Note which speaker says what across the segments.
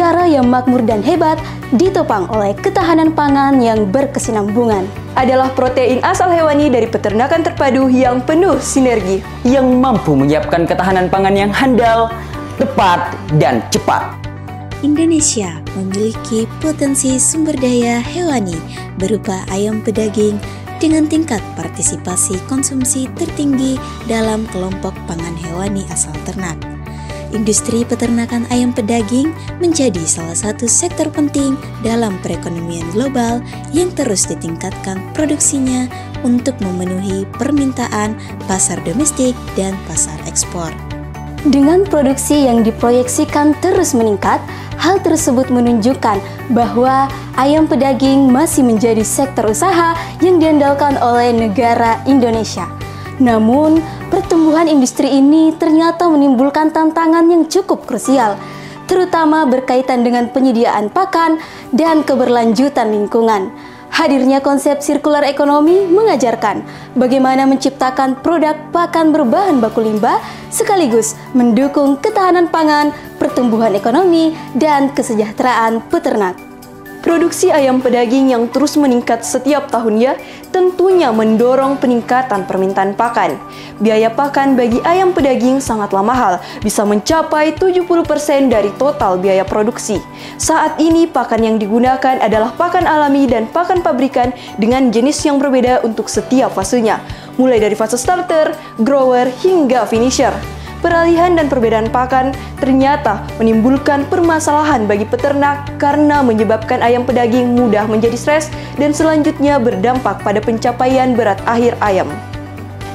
Speaker 1: negara yang makmur dan hebat ditopang oleh ketahanan pangan yang berkesinambungan. Adalah protein asal hewani dari peternakan terpadu yang penuh sinergi,
Speaker 2: yang mampu menyiapkan ketahanan pangan yang handal, tepat, dan cepat.
Speaker 3: Indonesia memiliki potensi sumber daya hewani berupa ayam pedaging dengan tingkat partisipasi konsumsi tertinggi dalam kelompok pangan hewani asal ternak. Industri peternakan ayam pedaging menjadi salah satu sektor penting dalam perekonomian global yang terus ditingkatkan produksinya untuk memenuhi permintaan pasar domestik dan pasar ekspor.
Speaker 1: Dengan produksi yang diproyeksikan terus meningkat, hal tersebut menunjukkan bahwa ayam pedaging masih menjadi sektor usaha yang diandalkan oleh negara Indonesia. Namun, pertumbuhan industri ini ternyata menimbulkan tantangan yang cukup krusial, terutama berkaitan dengan penyediaan pakan dan keberlanjutan lingkungan. Hadirnya konsep sirkular ekonomi mengajarkan bagaimana menciptakan produk pakan berbahan baku limbah sekaligus mendukung ketahanan pangan, pertumbuhan ekonomi, dan kesejahteraan peternak. Produksi ayam pedaging yang terus meningkat setiap tahunnya tentunya mendorong peningkatan permintaan pakan. Biaya pakan bagi ayam pedaging sangatlah mahal, bisa mencapai 70% dari total biaya produksi. Saat ini pakan yang digunakan adalah pakan alami dan pakan pabrikan dengan jenis yang berbeda untuk setiap fasenya, mulai dari fase starter, grower, hingga finisher. Peralihan dan perbedaan pakan ternyata menimbulkan permasalahan bagi peternak karena menyebabkan ayam pedaging mudah menjadi stres dan selanjutnya berdampak pada pencapaian berat akhir ayam.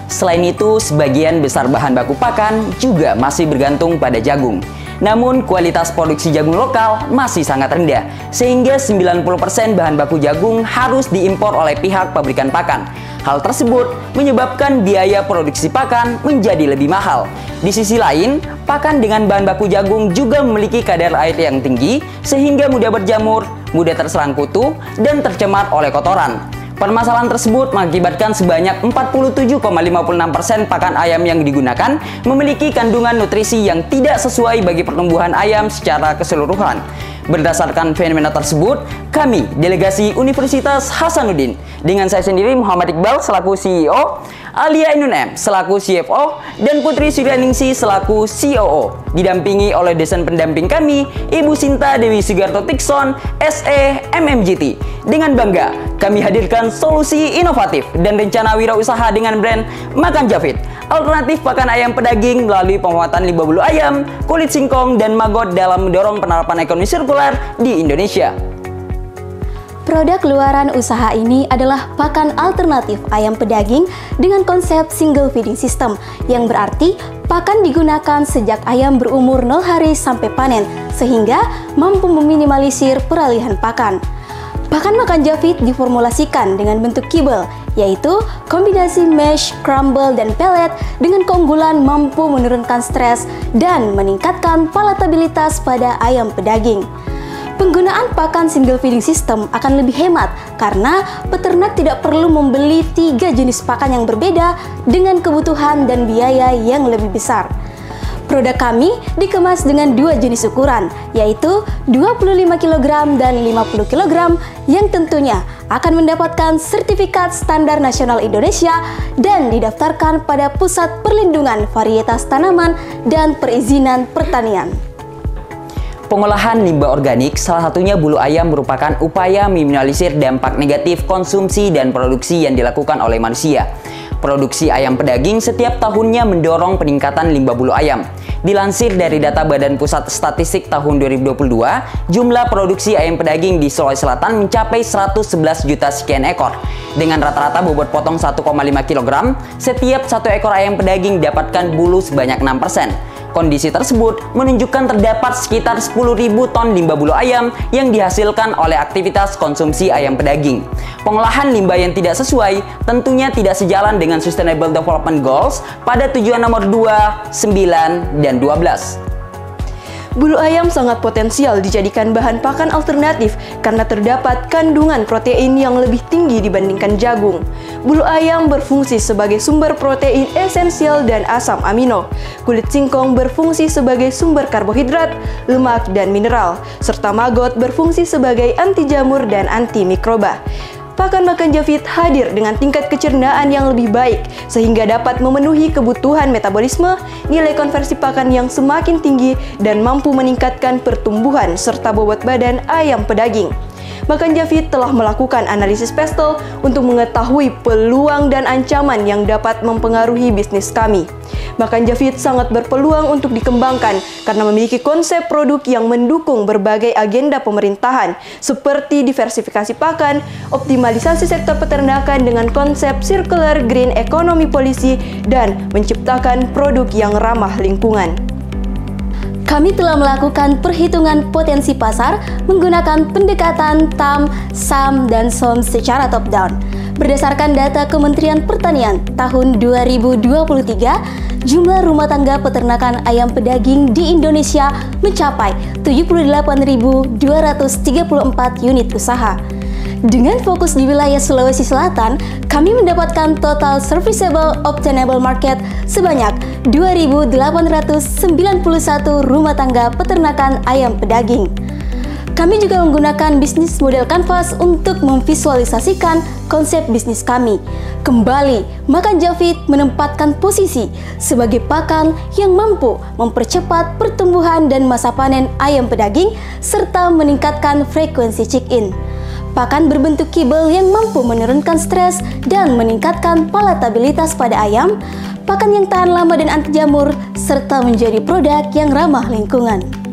Speaker 2: Selain itu, sebagian besar bahan baku pakan juga masih bergantung pada jagung. Namun, kualitas produksi jagung lokal masih sangat rendah, sehingga 90% bahan baku jagung harus diimpor oleh pihak pabrikan pakan. Hal tersebut menyebabkan biaya produksi pakan menjadi lebih mahal. Di sisi lain, pakan dengan bahan baku jagung juga memiliki kadar air yang tinggi, sehingga mudah berjamur, mudah terserang kutu, dan tercemar oleh kotoran. Permasalahan tersebut mengakibatkan sebanyak 47,56% pakan ayam yang digunakan memiliki kandungan nutrisi yang tidak sesuai bagi pertumbuhan ayam secara keseluruhan. Berdasarkan fenomena tersebut, kami, Delegasi Universitas Hasanuddin, dengan saya sendiri Muhammad Iqbal selaku CEO, Alia Ainun M selaku CFO, dan Putri Suryaningsi selaku COO, didampingi oleh dosen pendamping kami, Ibu Sinta Dewi Sugarto Tikson, SE MMGT. Dengan bangga, kami hadirkan solusi inovatif dan rencana wirausaha dengan brand Makan Javid, alternatif pakan ayam pedaging melalui pemanfaatan limbah bulu ayam, kulit singkong, dan maggot dalam mendorong penerapan ekonomi sirkular di Indonesia.
Speaker 1: Produk luaran usaha ini adalah pakan alternatif ayam pedaging dengan konsep single feeding system, yang berarti pakan digunakan sejak ayam berumur 0 hari sampai panen, sehingga mampu meminimalisir peralihan pakan. Pakan Makan Javid diformulasikan dengan bentuk kibel, yaitu kombinasi mash, crumble, dan pellet dengan keunggulan mampu menurunkan stres dan meningkatkan palatabilitas pada ayam pedaging. Penggunaan pakan single feeding system akan lebih hemat karena peternak tidak perlu membeli 3 jenis pakan yang berbeda dengan kebutuhan dan biaya yang lebih besar. Produk kami dikemas dengan 2 jenis ukuran, yaitu 25 kg dan 50 kg, yang tentunya akan mendapatkan sertifikat standar nasional Indonesia dan didaftarkan pada Pusat Perlindungan Varietas Tanaman dan Perizinan Pertanian.
Speaker 2: Pengolahan limbah organik, salah satunya bulu ayam, merupakan upaya meminimalisir dampak negatif konsumsi dan produksi yang dilakukan oleh manusia. Produksi ayam pedaging setiap tahunnya mendorong peningkatan limbah bulu ayam. Dilansir dari data Badan Pusat Statistik tahun 2022, jumlah produksi ayam pedaging di Sulawesi Selatan mencapai 111 juta sekian ekor. Dengan rata-rata bobot potong 1,5 kg, setiap 1 ekor ayam pedaging dapatkan bulu sebanyak 6%. Kondisi tersebut menunjukkan terdapat sekitar 10.000 ton limbah bulu ayam yang dihasilkan oleh aktivitas konsumsi ayam pedaging. Pengolahan limbah yang tidak sesuai tentunya tidak sejalan dengan Sustainable Development Goals pada tujuan nomor 2, 9, dan 12.
Speaker 1: Bulu ayam sangat potensial dijadikan bahan pakan alternatif karena terdapat kandungan protein yang lebih tinggi dibandingkan jagung. Bulu ayam berfungsi sebagai sumber protein esensial dan asam amino. Kulit singkong berfungsi sebagai sumber karbohidrat, lemak, dan mineral, serta maggot berfungsi sebagai anti jamur dan anti mikroba. Pakan makan Javit hadir dengan tingkat kecernaan yang lebih baik sehingga dapat memenuhi kebutuhan metabolisme, nilai konversi pakan yang semakin tinggi, dan mampu meningkatkan pertumbuhan serta bobot badan ayam pedaging. Makan Javit telah melakukan analisis pestel untuk mengetahui peluang dan ancaman yang dapat mempengaruhi bisnis kami. Makan Javit sangat berpeluang untuk dikembangkan karena memiliki konsep produk yang mendukung berbagai agenda pemerintahan seperti diversifikasi pakan, optimalisasi sektor peternakan dengan konsep circular green economy policy, dan menciptakan produk yang ramah lingkungan. Kami telah melakukan perhitungan potensi pasar menggunakan pendekatan TAM, SAM, dan SOM secara top-down. Berdasarkan data Kementerian Pertanian tahun 2023, jumlah rumah tangga peternakan ayam pedaging di Indonesia mencapai 78.234 unit usaha. Dengan fokus di wilayah Sulawesi Selatan, kami mendapatkan total serviceable obtainable market sebanyak 2.891 rumah tangga peternakan ayam pedaging. Kami juga menggunakan bisnis model Canvas untuk memvisualisasikan konsep bisnis kami. Kembali, Makan Javit menempatkan posisi sebagai pakan yang mampu mempercepat pertumbuhan dan masa panen ayam pedaging serta meningkatkan frekuensi check-in. Pakan berbentuk kibel yang mampu menurunkan stres dan meningkatkan palatabilitas pada ayam, pakan yang tahan lama dan anti jamur, serta menjadi produk yang ramah lingkungan.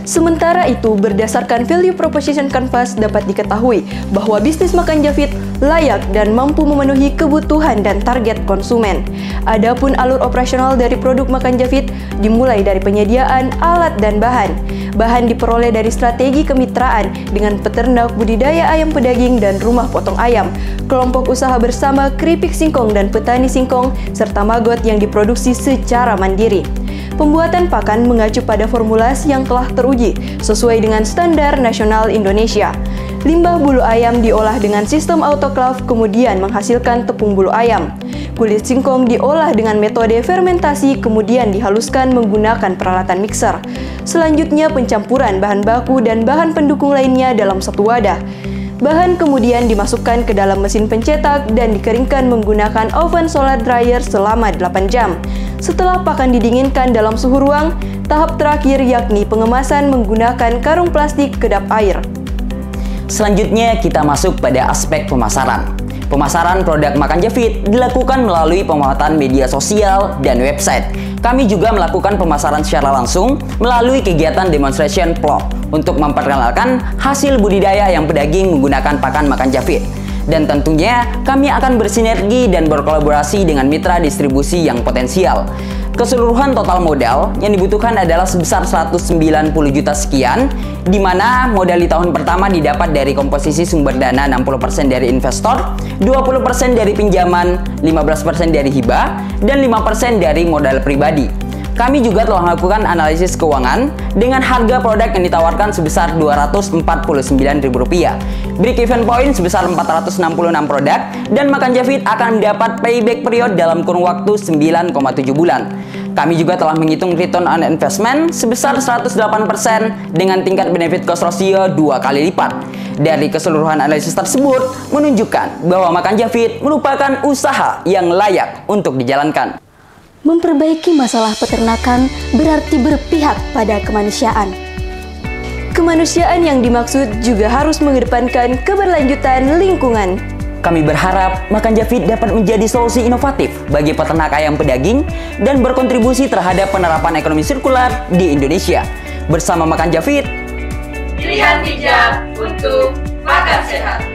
Speaker 1: Sementara itu, berdasarkan value proposition Canvas dapat diketahui bahwa bisnis Makan Javit layak dan mampu memenuhi kebutuhan dan target konsumen. Adapun alur operasional dari produk Makan Javit dimulai dari penyediaan alat dan bahan. Bahan diperoleh dari strategi kemitraan dengan peternak budidaya ayam pedaging dan rumah potong ayam, kelompok usaha bersama keripik singkong dan petani singkong, serta maggot yang diproduksi secara mandiri. Pembuatan pakan mengacu pada formulasi yang telah teruji sesuai dengan standar nasional Indonesia. Limbah bulu ayam diolah dengan sistem autoclave kemudian menghasilkan tepung bulu ayam. Kulit singkong diolah dengan metode fermentasi kemudian dihaluskan menggunakan peralatan mixer. Selanjutnya pencampuran bahan baku dan bahan pendukung lainnya dalam satu wadah. Bahan kemudian dimasukkan ke dalam mesin pencetak dan dikeringkan menggunakan oven solar dryer selama 8 jam. Setelah pakan didinginkan dalam suhu ruang, tahap terakhir yakni pengemasan menggunakan karung plastik kedap air.
Speaker 2: Selanjutnya kita masuk pada aspek pemasaran. Pemasaran produk Makan Javit dilakukan melalui pemanfaatan media sosial dan website. Kami juga melakukan pemasaran secara langsung melalui kegiatan demonstration plot untuk memperkenalkan hasil budidaya ayam pedaging menggunakan pakan Makan Javit. Dan tentunya kami akan bersinergi dan berkolaborasi dengan mitra distribusi yang potensial. Keseluruhan total modal yang dibutuhkan adalah sebesar 190 juta sekian, di mana modal di tahun pertama didapat dari komposisi sumber dana 60% dari investor, 20% dari pinjaman, 15% dari hibah, dan 5% dari modal pribadi. Kami juga telah melakukan analisis keuangan dengan harga produk yang ditawarkan sebesar Rp249.000, break even point sebesar 466 produk, dan Makan Javit akan mendapat payback period dalam kurun waktu 9,7 bulan. Kami juga telah menghitung return on investment sebesar 108% dengan tingkat benefit cost ratio 2 kali lipat. Dari keseluruhan analisis tersebut menunjukkan bahwa Makan Javit merupakan usaha yang layak untuk dijalankan.
Speaker 1: Memperbaiki masalah peternakan berarti berpihak pada kemanusiaan. Kemanusiaan yang dimaksud juga harus mengedepankan keberlanjutan lingkungan.
Speaker 2: Kami berharap Makan Javit dapat menjadi solusi inovatif bagi peternak ayam pedaging dan berkontribusi terhadap penerapan ekonomi sirkular di Indonesia. Bersama Makan Javit,
Speaker 4: pilihan bijak untuk makan sehat.